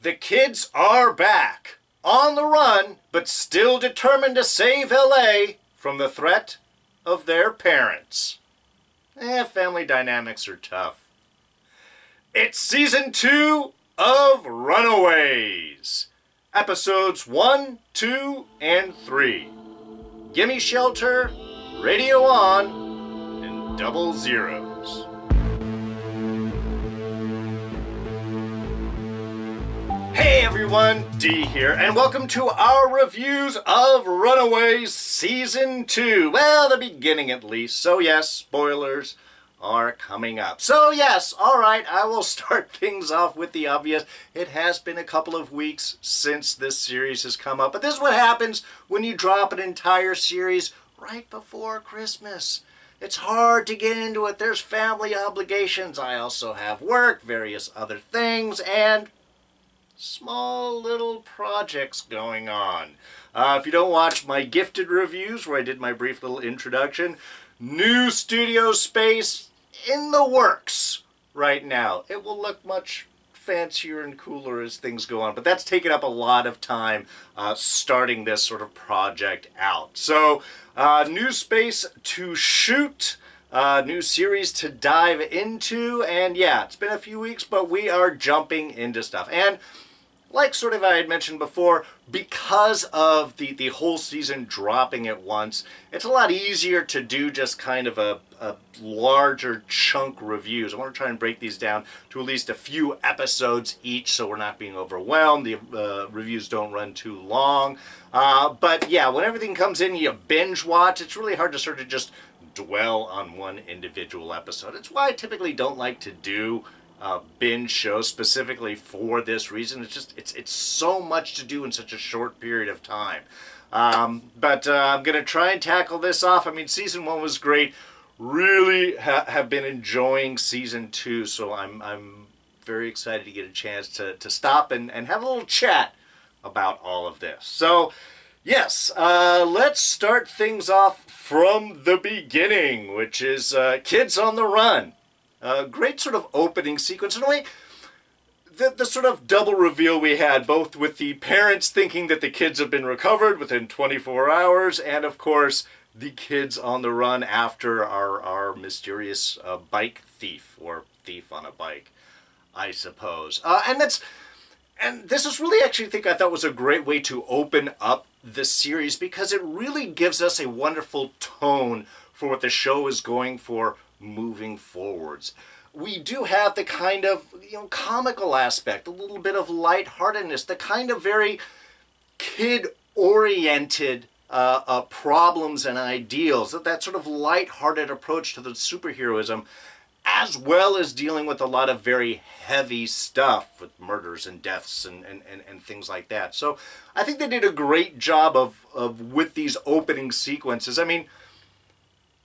The kids are back, on the run, but still determined to save LA from the threat of their parents. Family dynamics are tough. It's season 2 of Runaways. Episodes 1, 2, and 3. Gimme Shelter, Radio On, and Double Zeros. Hey everyone, D here, and welcome to our reviews of Runaways Season 2. Well, the beginning at least. So yes, spoilers are coming up. So yes, alright, I will start things off with the obvious. It has been a couple of weeks since this series has come up, but this is what happens when you drop an entire series right before Christmas. It's hard to get into it. There's family obligations. I also have work, various other things, and small little projects going on. If you don't watch my gifted reviews where I did my brief little introduction, new studio space in the works right now. It will look much fancier and cooler as things go on, but that's taken up a lot of time starting this sort of project out. So new space to shoot, new series to dive into, and yeah, it's been a few weeks, but we are jumping into stuff. And like sort of I had mentioned before, because of the whole season dropping at once, it's a lot easier to do just kind of a larger chunk reviews. I want to try and break these down to at least a few episodes each so we're not being overwhelmed. The reviews don't run too long. But yeah, when everything comes in, you binge watch. It's really hard to sort of just dwell on one individual episode. It's why I typically don't like to do binge shows specifically for this reason. It's just it's so much to do in such a short period of time. But I'm gonna try and tackle this off. I mean, season 1 was great. Really have been enjoying season 2, so I'm very excited to get a chance to stop and have a little chat about all of this. So yes, let's start things off from the beginning, which is Kids on the Run. Great sort of opening sequence. In a way, the sort of double reveal we had, both with the parents thinking that the kids have been recovered within 24 hours, and of course, the kids on the run after our mysterious bike thief, or thief on a bike, I suppose. And this is really actually I thought was a great way to open up the series, because it really gives us a wonderful tone for what the show is going for moving forwards. We do have the kind of comical aspect, a little bit of lightheartedness, the kind of very kid-oriented problems and ideals, that sort of lighthearted approach to the superheroism, as well as dealing with a lot of very heavy stuff with murders and deaths and things like that. So I think they did a great job of with these opening sequences. I mean,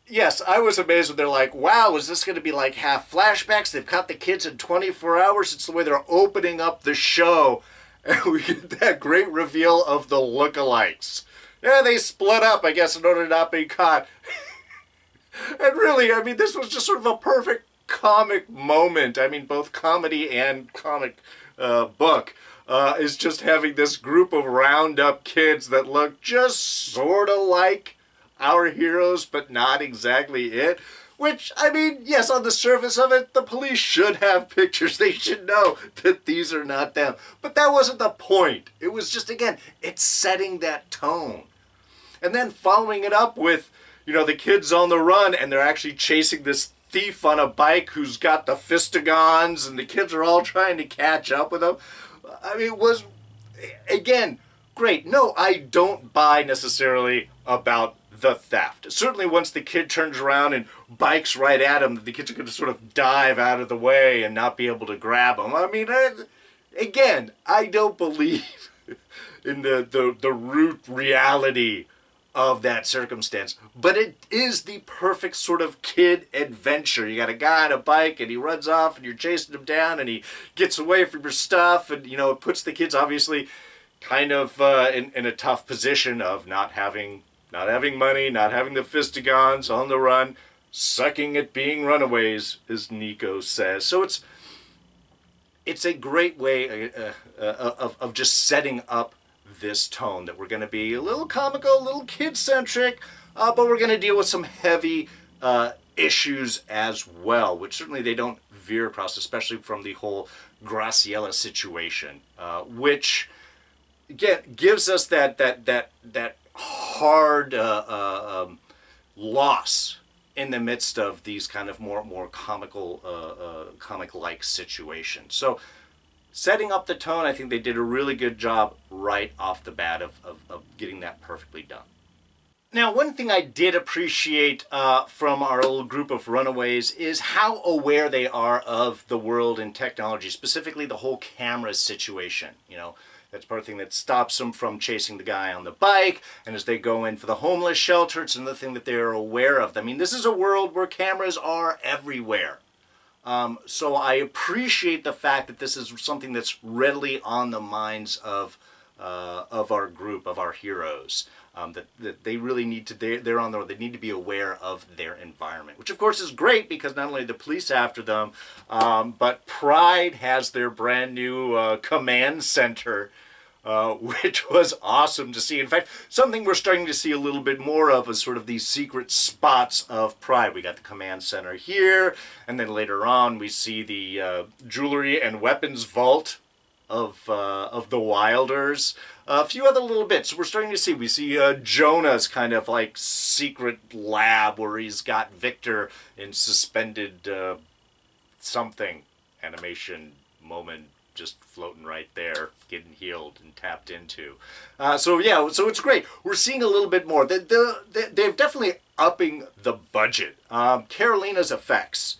yes, I was amazed when they're like, wow, is this going to be like half flashbacks? They've caught the kids in 24 hours. It's the way they're opening up the show. And we get that great reveal of the lookalikes. Yeah, they split up, I guess, in order to not be caught. And really, I mean, this was just sort of a perfect comic moment. I mean, both comedy and comic book is just having this group of round-up kids that look just sort of like our heroes, but not exactly it. Which, I mean, yes, on the surface of it, the police should have pictures. They should know that these are not them. But that wasn't the point. It was just, again, it's setting that tone. And then following it up with, the kids on the run, and they're actually chasing this thief on a bike who's got the fistigons, and the kids are all trying to catch up with him. I mean, it was, again, great. No, I don't buy necessarily about the theft. Certainly once the kid turns around and bikes right at him, the kids are going to sort of dive out of the way and not be able to grab him. I mean, again, I don't believe in the root reality of that circumstance, but it is the perfect sort of kid adventure. You got a guy on a bike and he runs off and you're chasing him down and he gets away from your stuff, and it puts the kids obviously kind of in a tough position of not having money, not having the fistigons, on the run, sucking at being runaways, as Nico says. So it's a great way of just setting up this tone that we're going to be a little comical, a little kid-centric, but we're going to deal with some heavy issues as well, which certainly they don't veer across, especially from the whole Graciela situation, which again gives us that hard loss in the midst of these kind of more comical, comic-like situations. So setting up the tone, I think they did a really good job right off the bat of getting that perfectly done. Now, one thing I did appreciate from our little group of Runaways is how aware they are of the world and technology, specifically the whole camera situation. You know, that's part of the thing that stops them from chasing the guy on the bike, and as they go in for the homeless shelter, it's another thing that they're aware of. I mean, this is a world where cameras are everywhere. So I appreciate the fact that this is something that's readily on the minds of our group, of our heroes. That they really need to, they're on they need to be aware of their environment, which of course is great because not only are the police after them, but Pride has their brand new command center, which was awesome to see. In fact, something we're starting to see a little bit more of is sort of these secret spots of Pride. We got the command center here, and then later on we see the jewelry and weapons vault of the Wilders. A few other little bits we're starting to see. We see Jonah's kind of like secret lab where he's got Victor in suspended something animation moment, just floating right there, getting healed and tapped into. So yeah, so it's great. We're seeing a little bit more. They've definitely upping the budget. Carolina's effects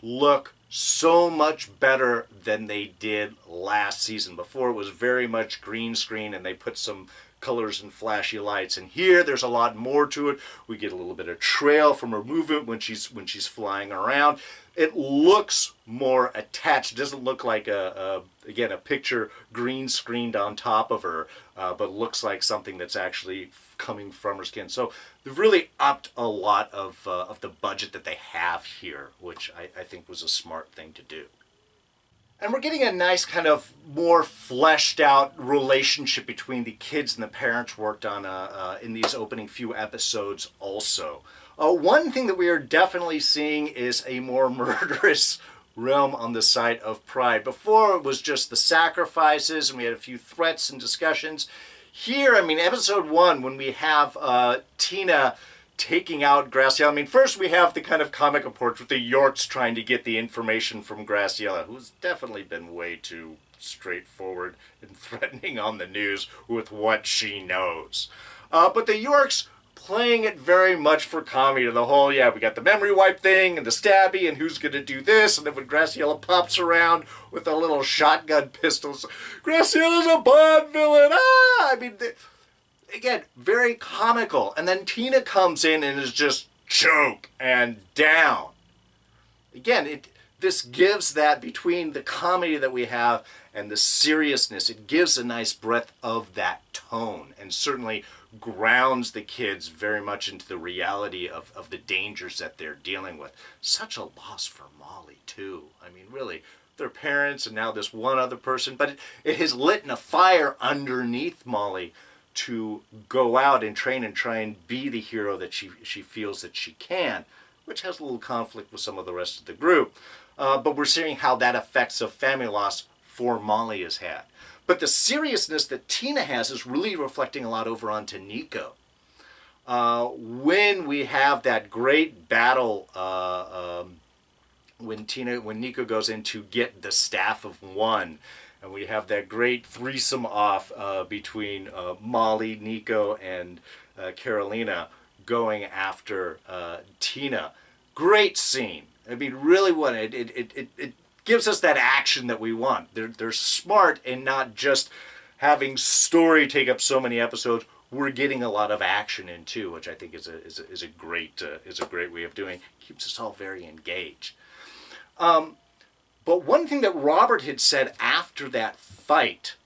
look so much better than they did last season. Before it was very much green screen and they put some colors and flashy lights, and here there's a lot more to it. We get a little bit of trail from her movement when she's flying around. It looks more attached. It doesn't look like again a picture green screened on top of her, but looks like something that's actually coming from her skin. So they've really upped a lot of the budget that they have here, which I think was a smart thing to do. And we're getting a nice kind of more fleshed out relationship between the kids and the parents worked on in these opening few episodes also. One thing that we are definitely seeing is a more murderous realm on the side of Pride. Before it was just the sacrifices and we had a few threats and discussions. Here, I mean, episode 1, when we have Tina taking out Graciela. I mean, first we have the kind of comic approach with the Yorks trying to get the information from Graciela, who's definitely been way too straightforward and threatening on the news with what she knows. But the Yorks playing it very much for comedy. The whole, yeah, we got the memory wipe thing and the stabby and who's going to do this. And then when Graciela pops around with a little shotgun pistols, Graciela's a Bond villain. I mean, again, very comical. And then Tina comes in and is just choke and down. Again, this gives that, between the comedy that we have and the seriousness, it gives a nice breadth of that tone and certainly grounds the kids very much into the reality of the dangers that they're dealing with. Such a loss for Molly, too. I mean, really, their parents and now this one other person, but it has lit a fire underneath Molly to go out and train and try and be the hero that she feels that she can, which has a little conflict with some of the rest of the group. But we're seeing how that affects a family loss for Molly has had. But the seriousness that Tina has is really reflecting a lot over onto Nico. When we have that great battle, when Nico goes in to get the staff of one, and we have that great threesome off between Molly, Nico, and Carolina going after Tina. Great scene. I mean, really, what it gives us that action that we want. They're smart in not just having story take up so many episodes. We're getting a lot of action in too, which I think is a great way of doing. Keeps us all very engaged. But one thing that Robert had said after that fight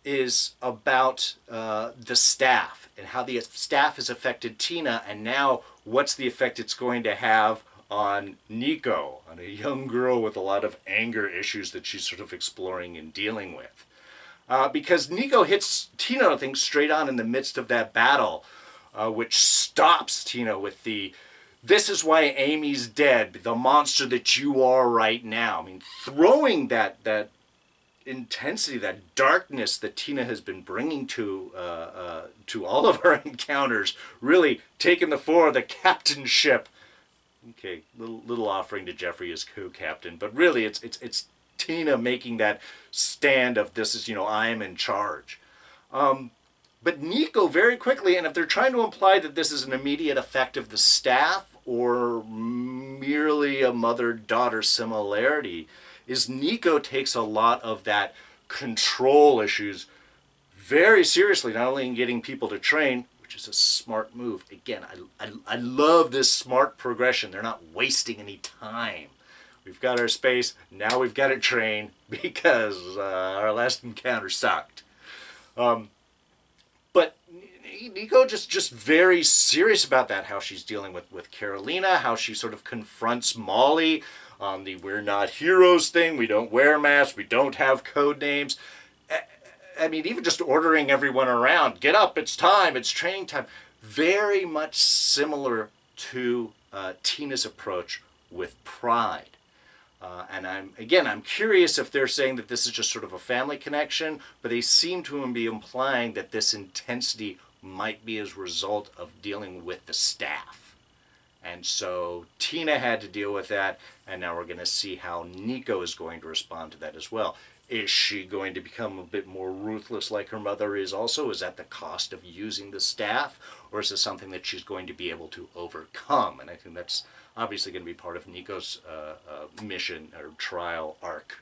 is about the staff and how the staff has affected Tina, and now what's the effect it's going to have on Nico, on a young girl with a lot of anger issues that she's sort of exploring and dealing with. Because Nico hits Tina, I think, straight on in the midst of that battle, which stops Tina with the, "This is why Amy's dead, the monster that you are right now." I mean, throwing that intensity, that darkness that Tina has been bringing to all of her encounters, really taking the floor of the captainship. Okay, little offering to Jeffrey as co-captain, but really it's Tina making that stand of, this is, I am in charge. But Nico very quickly, and if they're trying to imply that this is an immediate effect of the staff or merely a mother-daughter similarity, is Nico takes a lot of that control issues very seriously, not only in getting people to train, which is a smart move. Again, I love this smart progression. They're not wasting any time. We've got our space, now we've got to train because our last encounter sucked. But Nico just very serious about that, how she's dealing with Carolina, how she sort of confronts Molly on the "we're not heroes" thing, we don't wear masks, we don't have code names. I mean, even just ordering everyone around, get up, it's time, it's training time. Very much similar to Tina's approach with Pride. And I'm curious if they're saying that this is just sort of a family connection, but they seem to be implying that this intensity might be as a result of dealing with the staff. And so Tina had to deal with that, and now we're going to see how Nico is going to respond to that as well. Is she going to become a bit more ruthless like her mother is also? Is that the cost of using the staff? Or is this something that she's going to be able to overcome? And I think that's obviously going to be part of Nico's mission or trial arc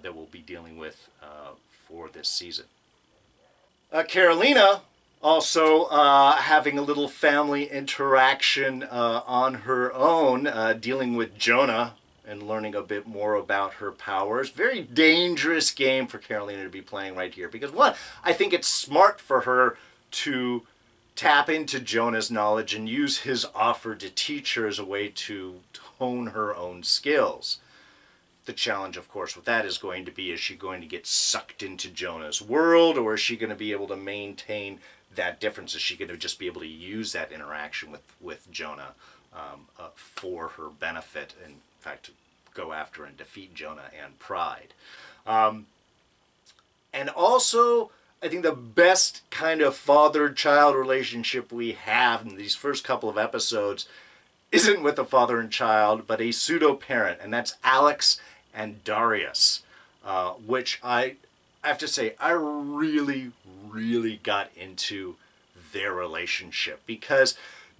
that we'll be dealing with for this season. Carolina also having a little family interaction on her own, dealing with Jonah and learning a bit more about her powers. Very dangerous game for Carolina to be playing right here. Because one, I think it's smart for her to tap into Jonah's knowledge and use his offer to teach her as a way to hone her own skills. The challenge, of course, with that is going to be, is she going to get sucked into Jonah's world, or is she going to be able to maintain that difference? Is she going to just be able to use that interaction with Jonah for her benefit, and in fact, go after and defeat Jonah and Pride? And also, I think the best kind of father-child relationship we have in these first couple of episodes isn't with a father and child, but a pseudo-parent, and that's Alex and Darius, which I have to say, I really, really got into their relationship, because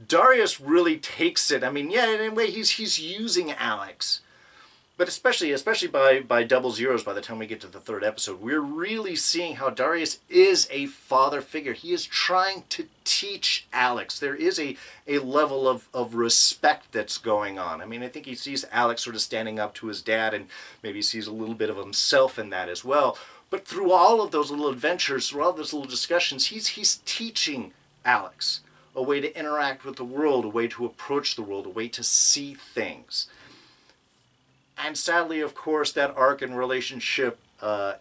Darius really takes it. I mean, yeah, in a way, he's using Alex, but especially by double zeros, by the time we get to the third episode, we're really seeing how Darius is a father figure. He is trying to teach Alex. There is a level of respect that's going on. I mean, I think he sees Alex sort of standing up to his dad, and maybe sees a little bit of himself in that as well. But through all of those little adventures, through all those little discussions, he's teaching Alex a way to interact with the world, a way to approach the world, a way to see things. And sadly, of course, that arc and relationship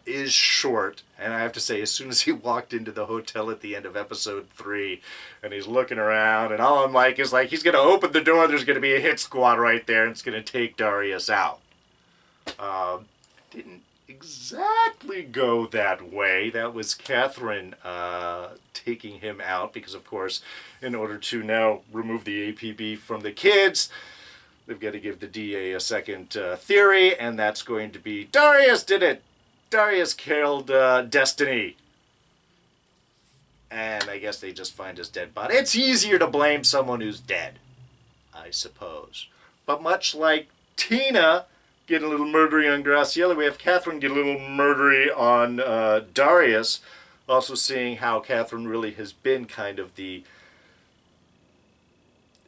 is short. And I have to say, as soon as he walked into the hotel at the end of episode 3, and he's looking around, and all I'm like is like, he's going to open the door, there's going to be a hit squad right there, and it's going to take Darius out. Didn't exactly go that way. That was Catherine taking him out, because, of course, in order to now remove the APB from the kids, they've got to give the DA a second theory, and that's going to be, Darius did it! Darius killed Destiny. And I guess they just find his dead body. It's easier to blame someone who's dead, I suppose. But much like Tina getting a little murdery on Graciela, we have Catherine get a little murdery on Darius. Also seeing how Catherine really has been kind of the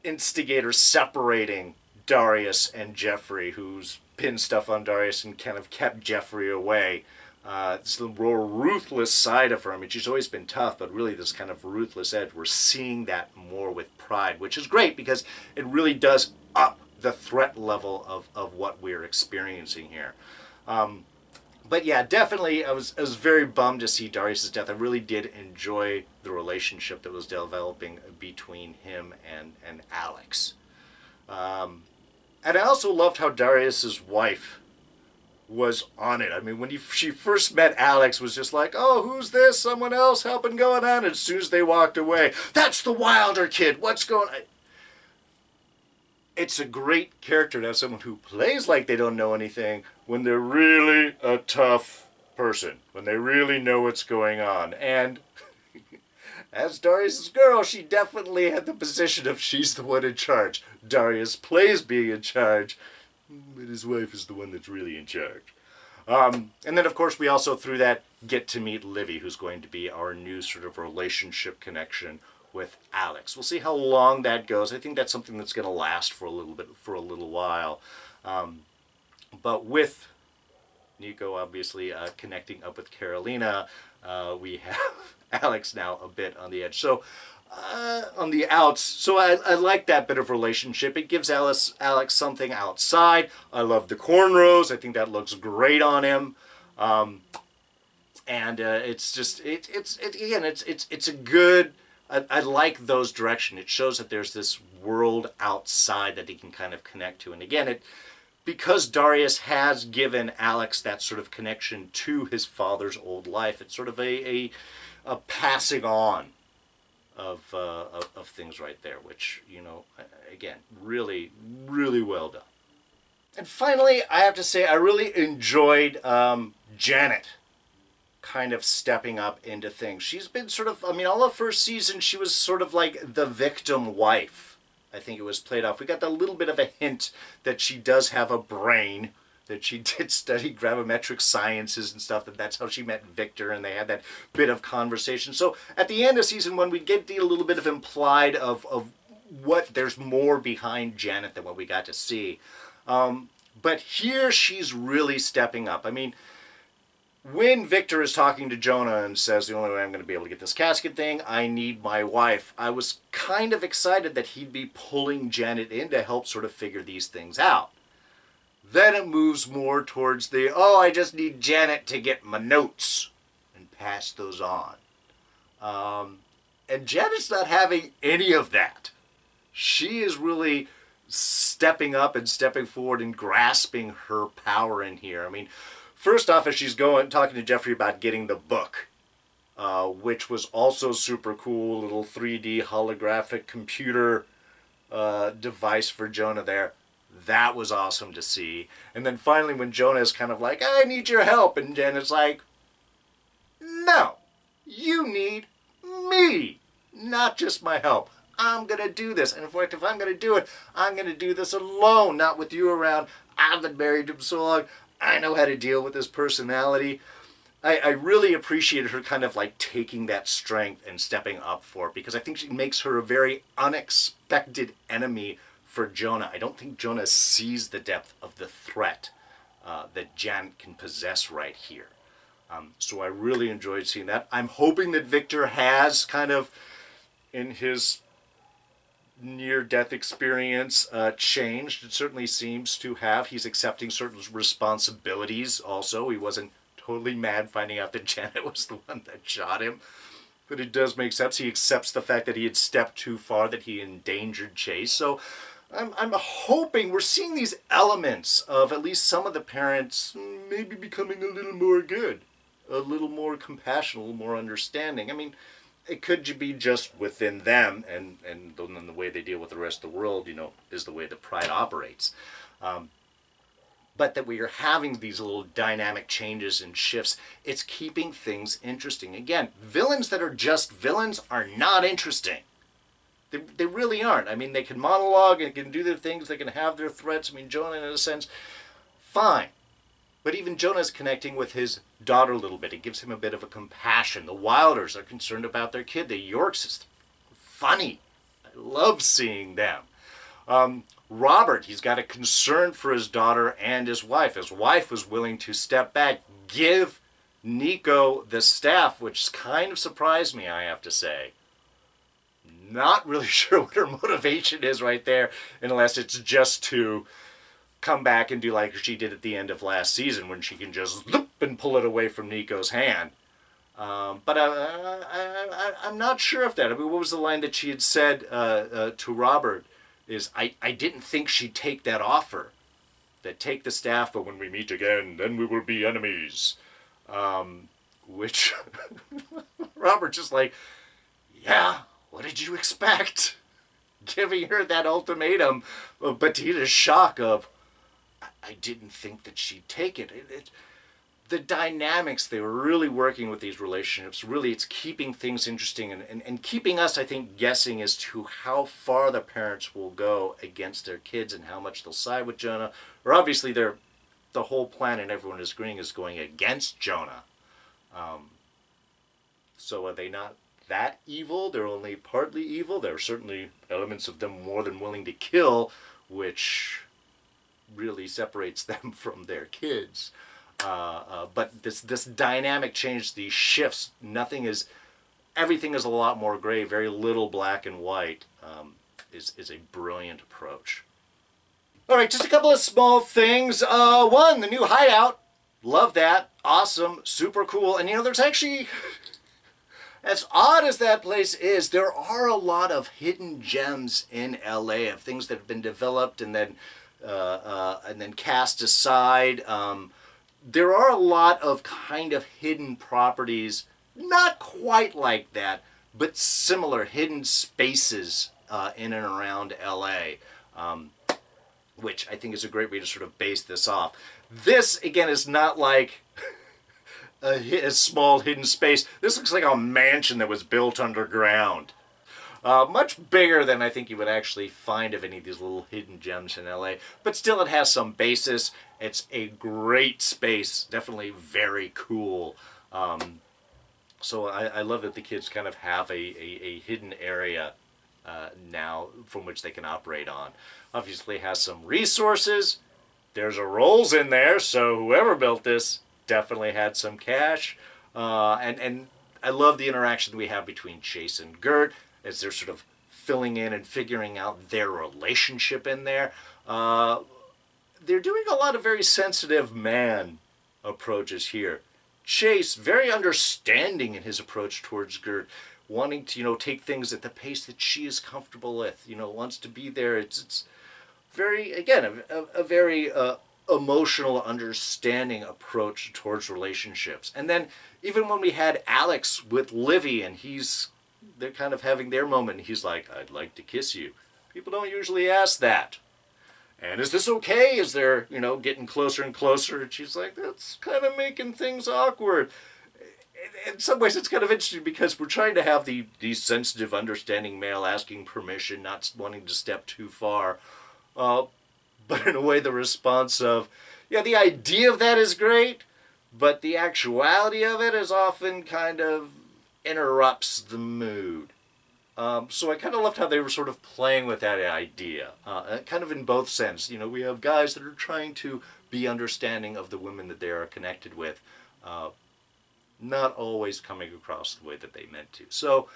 instigator separating Darius and Jeffrey, who's pinned stuff on Darius and kind of kept Jeffrey away. It's the more ruthless side of her. I mean, she's always been tough, but really this kind of ruthless edge, we're seeing that more with Pride, which is great because it really does up the threat level of what we're experiencing here. But yeah, definitely, I was very bummed to see Darius's death. I really did enjoy the relationship that was developing between him and Alex. And I also loved how Darius's wife was on it. I mean, when she first met Alex, was just like, oh, who's this? Someone else helping going on? And as soon as they walked away, that's the Wilder kid. What's going on? It's a great character to have someone who plays like they don't know anything when they're really a tough person, when they really know what's going on. And as Darius's girl, she definitely had the position of she's the one in charge. Darius plays being in charge, but his wife is the one that's really in charge. And then, of course, we also, through that, get to meet Livy, who's going to be our new sort of relationship connection with Alex. We'll see how long that goes. I think that's something that's going to last for a little while. But with Nico obviously connecting up with Carolina, we have Alex now a bit on the edge. So on the outs. So I like that bit of relationship. It gives Alex something outside. I love the cornrows. I think that looks great on him. And it's just it's a good. I like those direction. It shows that there's this world outside that he can kind of connect to. And again, because Darius has given Alex that sort of connection to his father's old life, it's sort of a passing on of things right there, which, you know, again, really, really well done. And finally, I have to say, I really enjoyed Janet kind of stepping up into things. She's been sort of, I mean, all of first season, she was sort of like the victim wife. I think it was played off. We got a little bit of a hint that she does have a brain, that she did study gravimetric sciences and stuff, that's how she met Victor, and they had that bit of conversation. So at the end of season 1, we get a little bit of implied of what there's more behind Janet than what we got to see. But here she's really stepping up. I mean, when Victor is talking to Jonah and says, the only way I'm going to be able to get this casket thing, I need my wife, I was kind of excited that he'd be pulling Janet in to help sort of figure these things out. Then it moves more towards I just need Janet to get my notes and pass those on. And Janet's not having any of that. She is really stepping up and stepping forward and grasping her power in here. I mean, first off, as she's talking to Jeffrey about getting the book, which was also super cool, little 3D holographic computer device for Jonah there. That was awesome to see. And then finally when Jonah is kind of like, I need your help, and Janet's like, no, you need me, not just my help. I'm going to do this. And in fact, if I'm going to do it, I'm going to do this alone, not with you around. I've been married to him so long. I know how to deal with his personality. I really appreciated her kind of like taking that strength and stepping up for it, because I think she makes her a very unexpected enemy for Jonah. I don't think Jonah sees the depth of the threat that Janet can possess right here. So I really enjoyed seeing that. I'm hoping that Victor has kind of, in his near-death experience, changed. It certainly seems to have. He's accepting certain responsibilities also. He wasn't totally mad finding out that Janet was the one that shot him. But it does make sense. He accepts the fact that he had stepped too far, that he endangered Chase. So I'm hoping we're seeing these elements of at least some of the parents maybe becoming a little more good, a little more compassionate, a little more understanding. I mean, it could be just within them, and the way they deal with the rest of the world, you know, is the way that Pride operates. But that we are having these little dynamic changes and shifts, it's keeping things interesting. Again, villains that are just villains are not interesting. They really aren't. I mean, they can monologue and can do their things, they can have their threats. I mean, Jonah, in a sense, fine. But even Jonah's connecting with his daughter a little bit. It gives him a bit of a compassion. The Wilders are concerned about their kid. The Yorks is funny. I love seeing them. Robert, he's got a concern for his daughter and his wife. His wife was willing to step back, give Nico the staff, which kind of surprised me, I have to say. Not really sure what her motivation is right there, unless it's just to come back and do like she did at the end of last season when she can just loop and pull it away from Nico's hand. But I'm not sure of that. I mean, what was the line that she had said to Robert? Is I didn't think she'd take that offer. That take the staff, but when we meet again, then we will be enemies. Which Robert just like, yeah, what did you expect? Giving her that ultimatum, but to the shock of, I didn't think that she'd take it. The dynamics they were really working with these relationships, really it's keeping things interesting and keeping us, I think, guessing as to how far the parents will go against their kids and how much they'll side with Jonah. Or obviously the whole plan and everyone is agreeing is going against Jonah. So are they not that evil? They're only partly evil. There are certainly elements of them more than willing to kill, which really separates them from their kids. But this dynamic change, these shifts, everything is a lot more gray, very little black and white, is a brilliant approach. All right, just a couple of small things. One, the new hideout. Love that. Awesome. Super cool. And there's actually, as odd as that place is, there are a lot of hidden gems in LA of things that have been developed and then cast aside. There are a lot of kind of hidden properties, not quite like that, but similar hidden spaces in and around LA, which I think is a great way to sort of base this off. This, again, is not like a small hidden space. This looks like a mansion that was built underground. Much bigger than I think you would actually find of any of these little hidden gems in LA. But still, it has some basis. It's a great space. Definitely very cool. So I love that the kids kind of have a hidden area now from which they can operate on. Obviously, it has some resources. There's a Rolls in there, so whoever built this definitely had some cash. And I love the interaction we have between Chase and Gert as they're sort of filling in and figuring out their relationship in there. They're doing a lot of very sensitive man approaches here. Chase, very understanding in his approach towards Gert, wanting to, take things at the pace that she is comfortable with, wants to be there. It's very, again, a very emotional, understanding approach towards relationships. And then even when we had Alex with Livy and they're kind of having their moment, and he's like, I'd like to kiss you. People don't usually ask that. And is this okay? Is there, getting closer and closer? And she's like, that's kind of making things awkward. In some ways, it's kind of interesting because we're trying to have the sensitive, understanding male asking permission, not wanting to step too far. But in a way, the response of, yeah, the idea of that is great, but the actuality of it is often kind of interrupts the mood. So I kind of loved how they were sort of playing with that idea, kind of in both sense. We have guys that are trying to be understanding of the women that they are connected with, not always coming across the way that they meant to. So,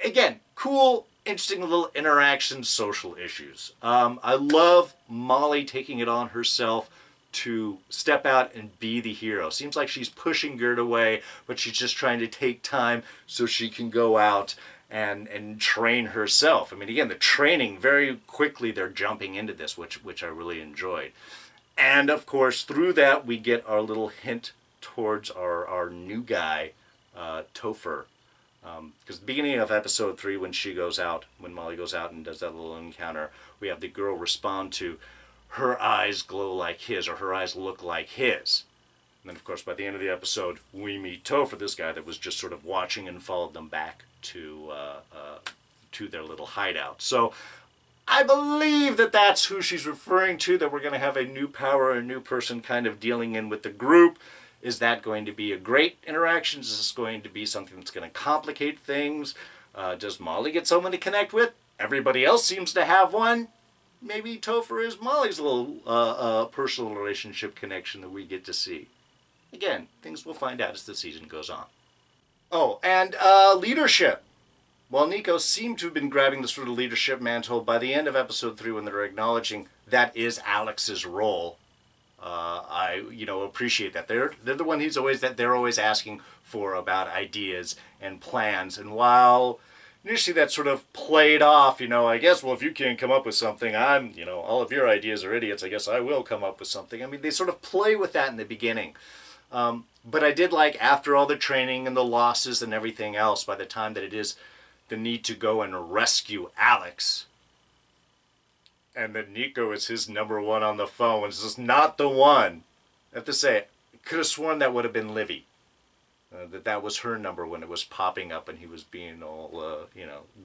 again, cool, interesting little interaction, social issues. I love Molly taking it on herself to step out and be the hero. Seems like she's pushing Gert away, but she's just trying to take time so she can go out and train herself. I mean, again, the training, very quickly they're jumping into this, which I really enjoyed. And, of course, through that, we get our little hint towards our new guy, Topher. Because the beginning of episode 3, when Molly goes out and does that little encounter, we have the girl respond to, her eyes glow like his, or her eyes look like his. And then, of course, by the end of the episode, we meet Topher, this guy that was just sort of watching and followed them back to their little hideout. So I believe that that's who she's referring to, that we're going to have a new power, a new person kind of dealing in with the group. Is that going to be a great interaction? Is this going to be something that's going to complicate things? Does Molly get someone to connect with? Everybody else seems to have one. Maybe Topher is Molly's little personal relationship connection that we get to see. Again, things we'll find out as the season goes on. Oh, and leadership. while Nico seemed to have been grabbing the sort of leadership mantle, by the end of episode 3, when they're acknowledging that is Alex's role, I appreciate that. They're the one they're always asking for about ideas and plans. And while initially that sort of played off, I guess, well, if you can't come up with something, all of your ideas are idiots. I guess I will come up with something. I mean, they sort of play with that in the beginning. But I did like, after all the training and the losses and everything else, by the time that it is the need to go and rescue Alex, and then Nico is his number one on the phone, and says, not the one. I have to say, I could have sworn that would have been Livy. That was her number when it was popping up and he was being all,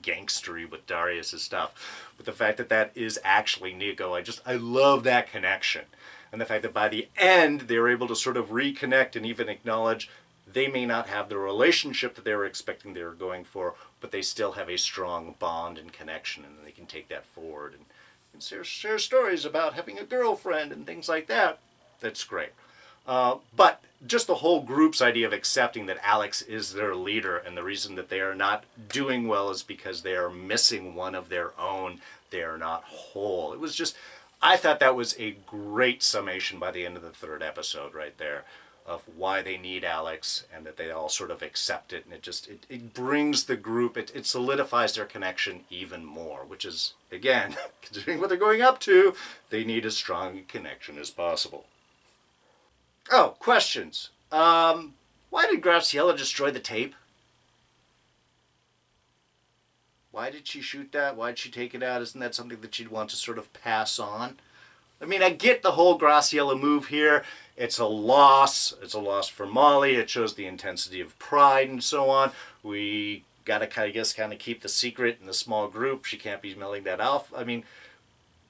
gangstery with Darius' stuff. But the fact that that is actually Nico, I love that connection. And the fact that by the end, they were able to sort of reconnect and even acknowledge they may not have the relationship that they were expecting they were going for, but they still have a strong bond and connection, and they can take that forward and share stories about having a girlfriend and things like that. That's great. But just the whole group's idea of accepting that Alex is their leader, and the reason that they are not doing well is because they are missing one of their own. They are not whole. It was just, I thought that was a great summation by the end of the 3rd episode right there, of why they need Alex, and that they all sort of accept it. And it brings the group, it solidifies their connection even more, which is, again, considering what they're going up to, they need as strong a connection as possible. Oh, questions. Why did Graciela destroy the tape? Why did she shoot that? Why did she take it out? Isn't that something that she'd want to sort of pass on? I mean, I get the whole Graciela move here. It's a loss. It's a loss for Molly. It shows the intensity of pride and so on. We got to kind of keep the secret in the small group. She can't be mailing that off. I mean,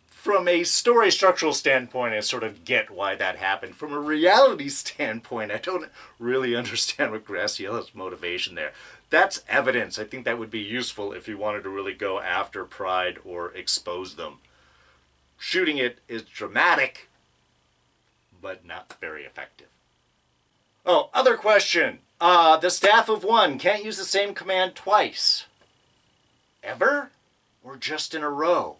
from a story structural standpoint, I sort of get why that happened. From a reality standpoint, I don't really understand what Graciela's motivation there. That's evidence. I think that would be useful if you wanted to really go after Pride or expose them. Shooting it is dramatic, but not very effective. Oh, other question. The staff of one can't use the same command twice. Ever? Or just in a row?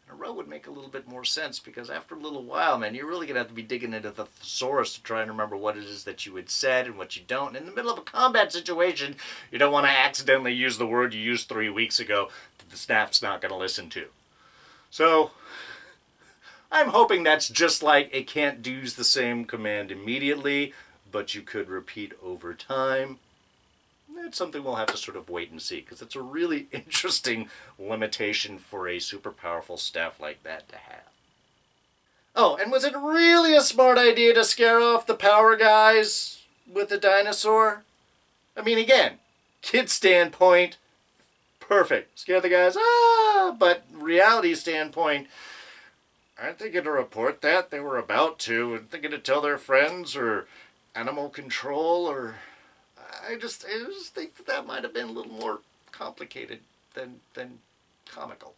In a row would make a little bit more sense, because after a little while, man, you're really going to have to be digging into the thesaurus to try and remember what it is that you had said and what you don't. And in the middle of a combat situation, you don't want to accidentally use the word you used 3 weeks ago that the staff's not going to listen to. So, I'm hoping that's just like it can't use the same command immediately, but you could repeat over time. That's something we'll have to sort of wait and see, because it's a really interesting limitation for a super powerful staff like that to have. Oh, and was it really a smart idea to scare off the power guys with the dinosaur? I mean, again, kid standpoint, perfect. Scare the guys, but reality standpoint, aren't they going to report that? They were about to. Aren't they going to tell their friends, or animal control, or... I just think that might have been a little more complicated than comical.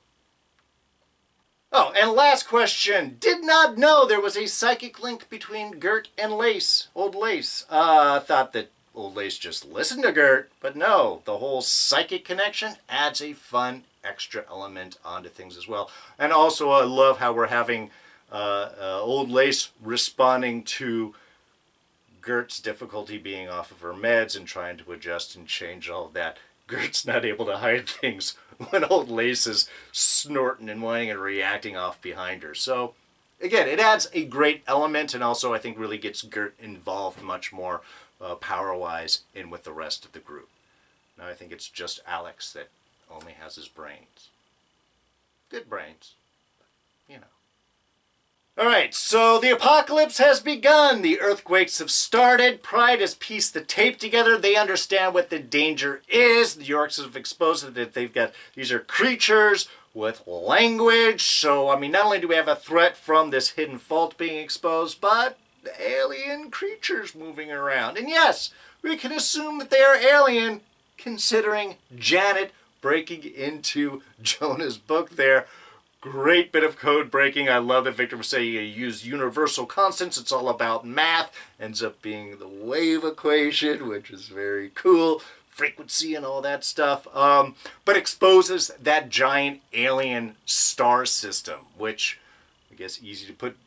Oh, and last question. Did not know there was a psychic link between Gert and Lace, Old Lace. Thought that Old Lace just listened to Gert, but no, the whole psychic connection adds a fun extra element onto things as well. And also, I love how we're having Old Lace responding to Gert's difficulty being off of her meds and trying to adjust and change all of that. Gert's not able to hide things when Old Lace is snorting and whining and reacting off behind her. So, again, it adds a great element, and also I think really gets Gert involved much more power-wise in with the rest of the group. Now I think it's just Alex that only has his brains. Good brains, but, you know. Alright, so the apocalypse has begun. The earthquakes have started. Pride has pieced the tape together. They understand what the danger is. The Yorks have exposed that they've got, these are creatures with language. So, I mean, not only do we have a threat from this hidden fault being exposed, but alien creatures moving around. And yes, we can assume that they are alien, considering Janet breaking into Jonah's book there. Great bit of code breaking. I love that Victor was saying you use universal constants. It's all about math. Ends up being the wave equation, which is very cool. frequency and all that stuff, but exposes that giant alien star system, which I guess easy to put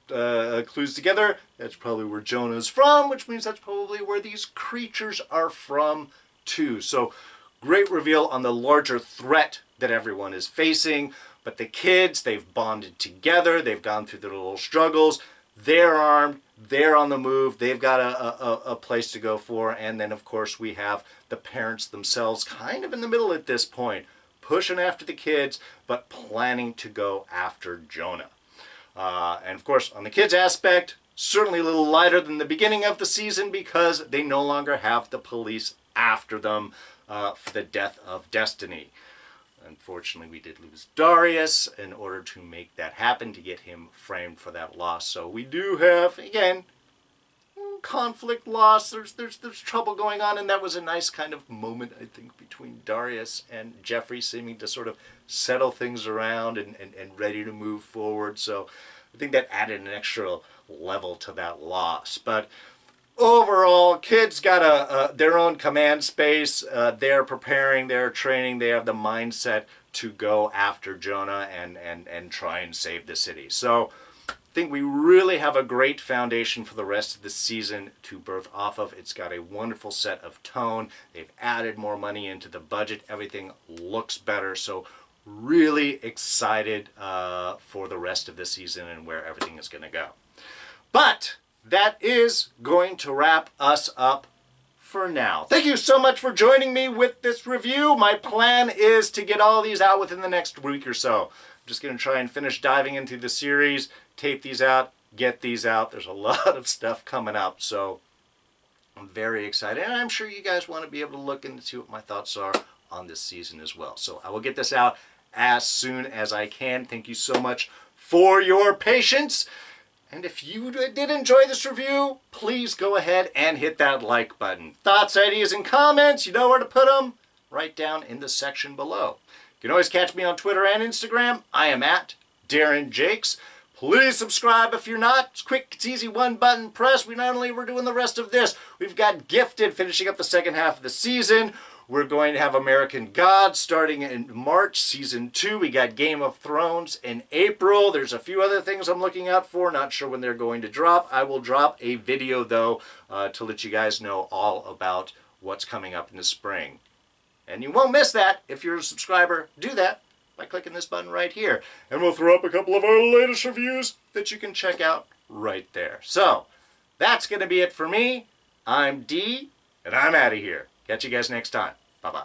clues together. That's probably where Jonah's from, which means that's probably where these creatures are from too. So great reveal on the larger threat that everyone is facing. But the kids, they've bonded together. They've gone through their little struggles. They're armed. They're on the move. They've got a place to go for. And then, of course, we have the parents themselves kind of in the middle at this point, pushing after the kids, but planning to go after Jonah. And, of course, on the kids' aspect, certainly a little lighter than the beginning of the season because they no longer have the police after them for the death of Destiny. Unfortunately, we did lose Darius in order to make that happen, to get him framed for that loss. So we do have, again, conflict, loss. There's trouble going on, and that was a nice kind of moment, I think, between Darius and Jeffrey, seeming to sort of settle things around and ready to move forward. So I think that added an extra level to that loss. But overall, kids got their own command space. They're preparing, they're training, they have the mindset to go after Jonah and try and save the city. So I think we really have a great foundation for the rest of the season to birth off of. It's got a wonderful set of tone. They've added more money into the budget. Everything looks better. So really excited for the rest of the season and where everything is going to go. But that is going to wrap us up for now. Thank you so much for joining me with this review. My plan is to get all these out within the next week or so. I'm just going to try and finish diving into the series, tape these out, get these out. There's a lot of stuff coming up, so I'm very excited. And I'm sure you guys want to be able to look and see what my thoughts are on this season as well. So I will get this out as soon as I can. Thank you so much for your patience. And if you did enjoy this review, please go ahead and hit that like button. Thoughts, ideas, and comments, you know where to put them. Right down in the section below. You can always catch me on Twitter and Instagram. I am at Darren Jakes. Please subscribe if you're not. It's quick, it's easy, one button press. We're doing the rest of this. We've got Gifted finishing up the second half of the season. We're going to have American Gods starting in March, Season 2. We got Game of Thrones in April. There's a few other things I'm looking out for. Not sure when they're going to drop. I will drop a video, though, to let you guys know all about what's coming up in the spring. And you won't miss that if you're a subscriber. Do that by clicking this button right here. And we'll throw up a couple of our latest reviews that you can check out right there. So, that's going to be it for me. I'm D, and I'm out of here. Catch you guys next time. Bye-bye.